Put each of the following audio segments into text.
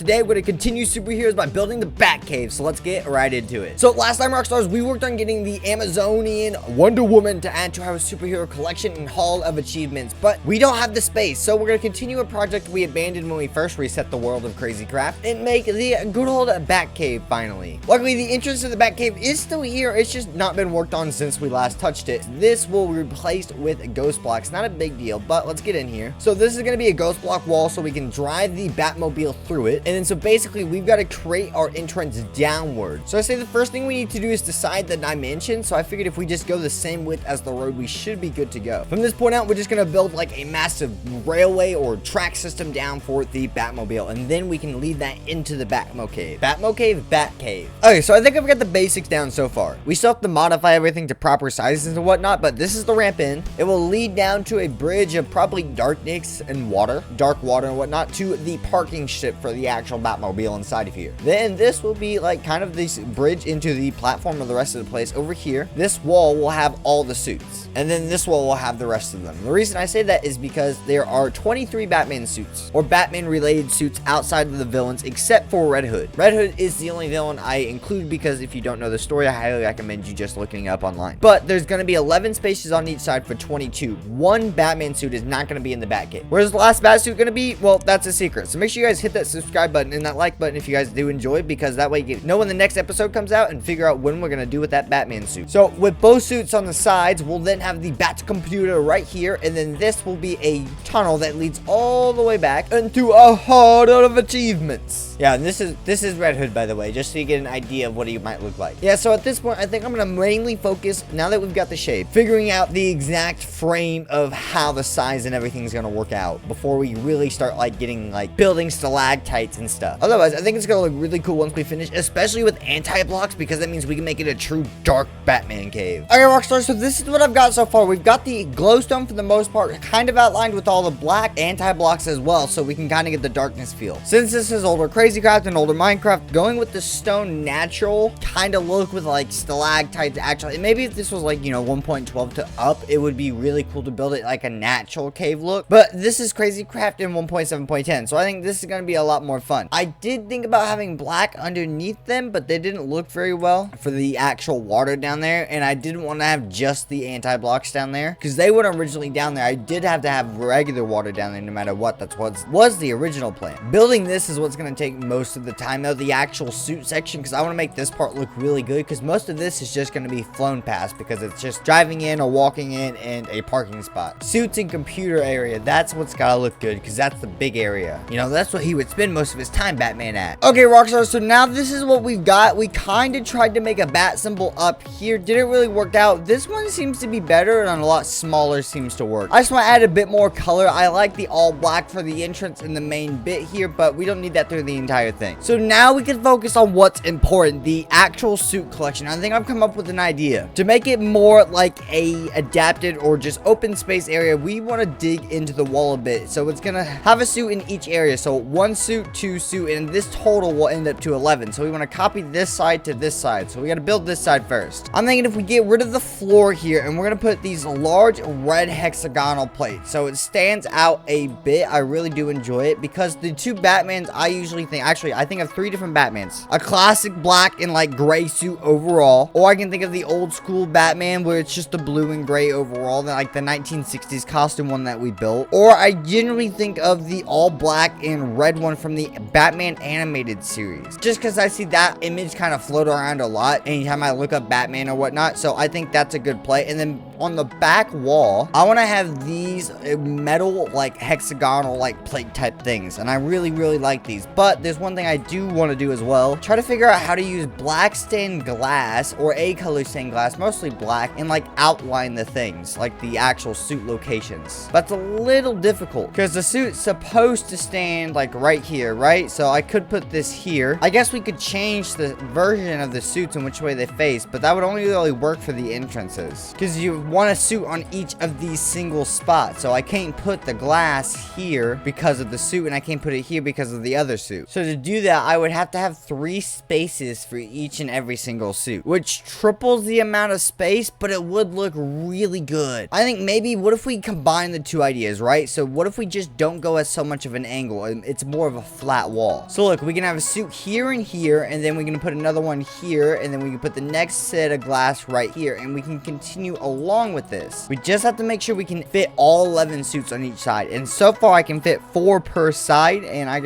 Today, we're going to continue superheroes by building the BatCave, so let's get right into it. So last time, Rockstars, we worked on getting the Amazonian Wonder Woman to add to our superhero collection and Hall of Achievements, but we don't have the space, so we're going to continue a project we abandoned when we first reset the world of Crazy Craft and make the good old BatCave finally. Luckily, the entrance to the BatCave is still here, it's just not been worked on since we last touched it. This will be replaced with ghost blocks, not a big deal, but let's get in here. So this is going to be a ghost block wall so we can drive the Batmobile through it. And then so basically we've got to create our entrance downward. So I say the first thing we need to do is decide the dimension. So I figured if we just go the same width as the road, we should be good to go. From this point out, we're just going to build like a massive railway or track system down for the Batmobile. And then we can lead that into the BatCave. BatCave. Okay, so I think I've got the basics down so far. We still have to modify everything to proper sizes and whatnot, but this is the ramp in. It will lead down to a bridge of probably darkness and dark water and whatnot, to the parking strip for the actual Batmobile inside of here. Then this will be like kind of this bridge into the platform of the rest of the place. Over here, this wall will have all the suits, and then this wall will have the rest of them. The reason I say that is because there are 23 Batman suits or Batman related suits outside of the villains except for Red Hood. Red Hood is the only villain I include because if you don't know the story, I highly recommend you just looking up online. But there's going to be 11 spaces on each side for 22. One Batman suit is not going to be in the Batcave. Where's the last bat suit going to be? Well, that's a secret. So make sure you guys hit that subscribe button and that like button if you guys do enjoy, because that way you know when the next episode comes out and figure out when we're going to do with that Batman suit. So with both suits on the sides, we'll then have the Bat computer right here, and then this will be a tunnel that leads all the way back into a Hall of Achievements. Yeah, and this is Red Hood, by the way, just so you get an idea of what he might look like. Yeah, so at this point, I think I'm going to mainly focus, now that we've got the shape, figuring out the exact frame of how the size and everything's going to work out before we really start like getting like building stalactites and stuff. Otherwise, I think it's going to look really cool once we finish, especially with anti-blocks, because that means we can make it a true dark Batman cave. Okay, Rockstar, so this is what I've got so far. We've got the glowstone for the most part kind of outlined with all the black anti-blocks as well, so we can kind of get the darkness feel. Since this is older Crazy Craft and older Minecraft, going with the stone natural kind of look with like stalactites actually, maybe if this was like, you know, 1.12 to up, it would be really cool to build it like a natural cave look, but this is Crazy Craft in 1.7.10, so I think this is going to be a lot more fun. I did think about having black underneath them, but they didn't look very well for the actual water down there, and I didn't want to have just the anti-blocks down there because they weren't originally down there. I did have to have regular water down there no matter what. That's what was the original plan. Building this is what's going to take most of the time, though, the actual suit section, because I want to make this part look really good, because most of this is just going to be flown past because it's just driving in or walking in and a parking spot. Suits and computer area, that's what's got to look good because that's the big area. You know, that's what he would spend most of his time Batman at. Okay, Rockstar, so now this is what we've got. We kind of tried to make a bat symbol up here. Didn't really work out. This one seems to be better and a lot smaller seems to work. I just want to add a bit more color. I like the all black for the entrance and the main bit here, but we don't need that through the entire thing. So now we can focus on what's important, the actual suit collection. I think I've come up with an idea. To make it more like a adapted or just open space area, we want to dig into the wall a bit. So it's going to have a suit in each area. So 1 suit, 2 suit, and this total will end up to 11. So we want to copy this side to this side. So we got to build this side first. I'm thinking if we get rid of the floor here and we're going to put these large red hexagonal plates so it stands out a bit. I really do enjoy it because the two Batmans I usually think, actually I think of 3 different Batmans. A classic black and like gray suit overall, or I can think of the old school Batman where it's just the blue and gray overall, like the 1960s costume one that we built, or I generally think of the all black and red one from the Batman animated series, just because I see that image kind of float around a lot anytime I look up Batman or whatnot. So I think that's a good play. And then on the back wall, I want to have these metal like hexagonal like plate type things, and I really like these. But there's one thing I do want to do as well, try to figure out how to use black stained glass or a color stained glass, mostly black, and like outline the things like the actual suit locations. That's a little difficult because the suit's supposed to stand like right here, right? So I could put this here. I guess we could change the version of the suits and which way they face, but that would only really work for the entrances, because want a suit on each of these single spots. So I can't put the glass here because of the suit, and I can't put it here because of the other suit. So to do that, I would have to have 3 spaces for each and every single suit, which triples the amount of space, but it would look really good. I think maybe, what if we combine the 2 ideas, right? So what if we just don't go at so much of an angle, and it's more of a flat wall? So look, we can have a suit here and here, and then we can put another one here, and then we can put the next set of glass right here, and we can continue along with this. We just have to make sure we can fit all 11 suits on each side, and so far I can fit 4 per side, and I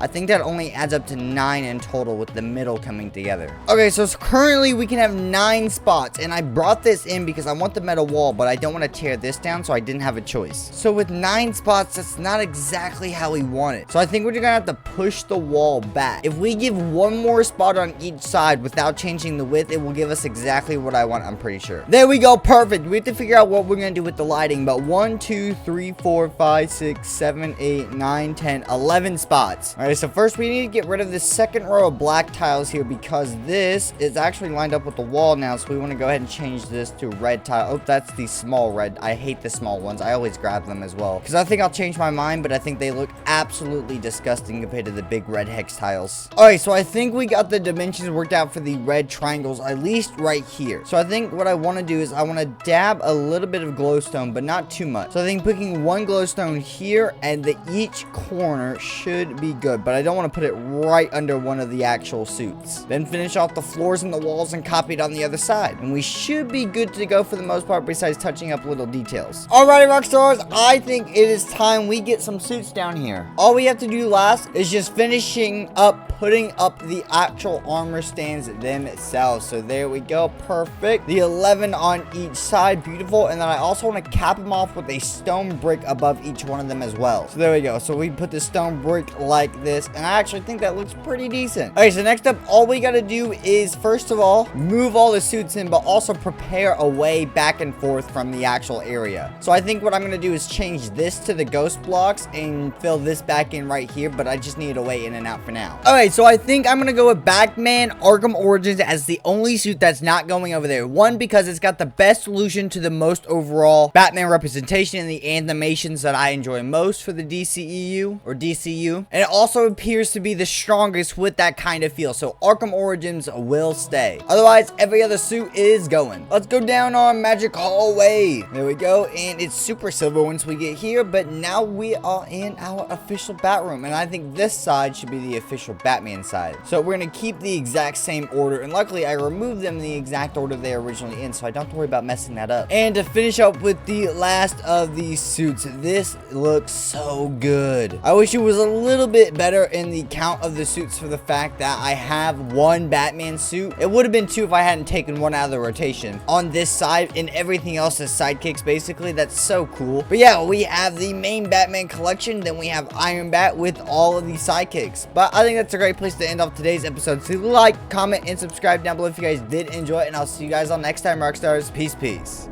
think that only adds up to 9 in total with the middle coming together. Okay, so currently we can have 9 spots, and I brought this in because I want the metal wall, but I don't want to tear this down, so I didn't have a choice. So with 9 spots, that's not exactly how we want it. So I think we're gonna have to push the wall back. If we give 1 more spot on each side without changing the width, it will give us exactly what I want, I'm pretty sure. There we go, perfect. We have to figure out what we're gonna do with the lighting, but 1, 2, 3, 4, 5, 6, 7, 8, 9, 10, 11 spots. All right, so first we need to get rid of the second row of black tiles here because this is actually lined up with the wall now, so we want to go ahead and change this to red tile. Oh, that's the small red. I hate the small ones. I always grab them as well because I think I'll change my mind, but I think they look absolutely disgusting compared to the big red hex tiles. All right, so I think we got the dimensions worked out for the red triangles, at least right here. So I think what I want to do is I want to dab a little bit of glowstone, but not too much. So I think picking 1 glowstone here and each corner should be good, but I don't want to put it right under one of the actual suits. Then finish off the floors and the walls and copy it on the other side, and we should be good to go for the most part, besides touching up little details. Alrighty, Rockstars, I think it is time we get some suits down here. All we have to do last is just finishing up putting up the actual armor stands themselves. So there we go, perfect. The 11 on each side, beautiful. And then I also want to cap them off with a stone brick above each one of them as well. So there we go. So we put the stone brick like this, and I actually think that looks pretty decent. Okay, so next up, all we got to do is, first of all, move all the suits in, but also prepare a way back and forth from the actual area. So I think what I'm going to do is change this to the ghost blocks and fill this back in right here, but I just need a way in and out for now. Okay, so I think I'm going to go with Batman Arkham Origins as the only suit that's not going over there. One, because it's got the best solution to the most overall Batman representation and the animations that I enjoy most for the DCEU or DCU. And it also appears to be the strongest with that kind of feel. So Arkham Origins will stay. Otherwise, every other suit is going. Let's go down our magic hallway. There we go. And it's super silver once we get here. But now we are in our official Batroom. And I think this side should be the official Batman side. So we're going to keep the exact same order. And luckily, I removed them in the exact order they were originally in. So I don't have to worry about messing that up. And to finish up with the last of these suits, this looks so good. I wish it was a little bit better in the count of the suits for the fact that I have one Batman suit. It would have been two if I hadn't taken one out of the rotation. On this side and everything else is sidekicks basically. That's so cool. But yeah, we have the main Batman collection. Then we have Iron Bat with all of these sidekicks. But I think that's a great place to end off today's episode. So like, comment, and subscribe down below if you guys did enjoy it. And I'll see you guys all next time, Rockstars. Peace, peace.